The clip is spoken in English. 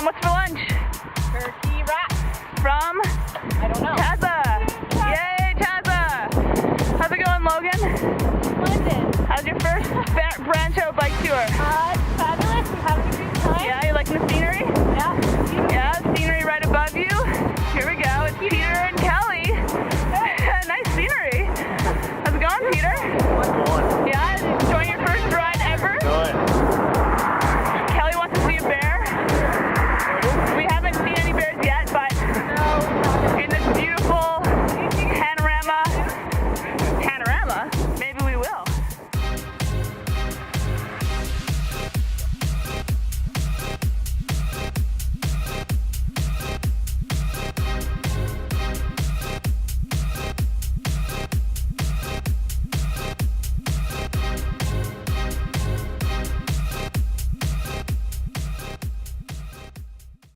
And what's for lunch? Turkey wraps. From I don't know. Taza. Yay, Taza. How's it going, Logan? Splendid. How's your first Brancho bike tour?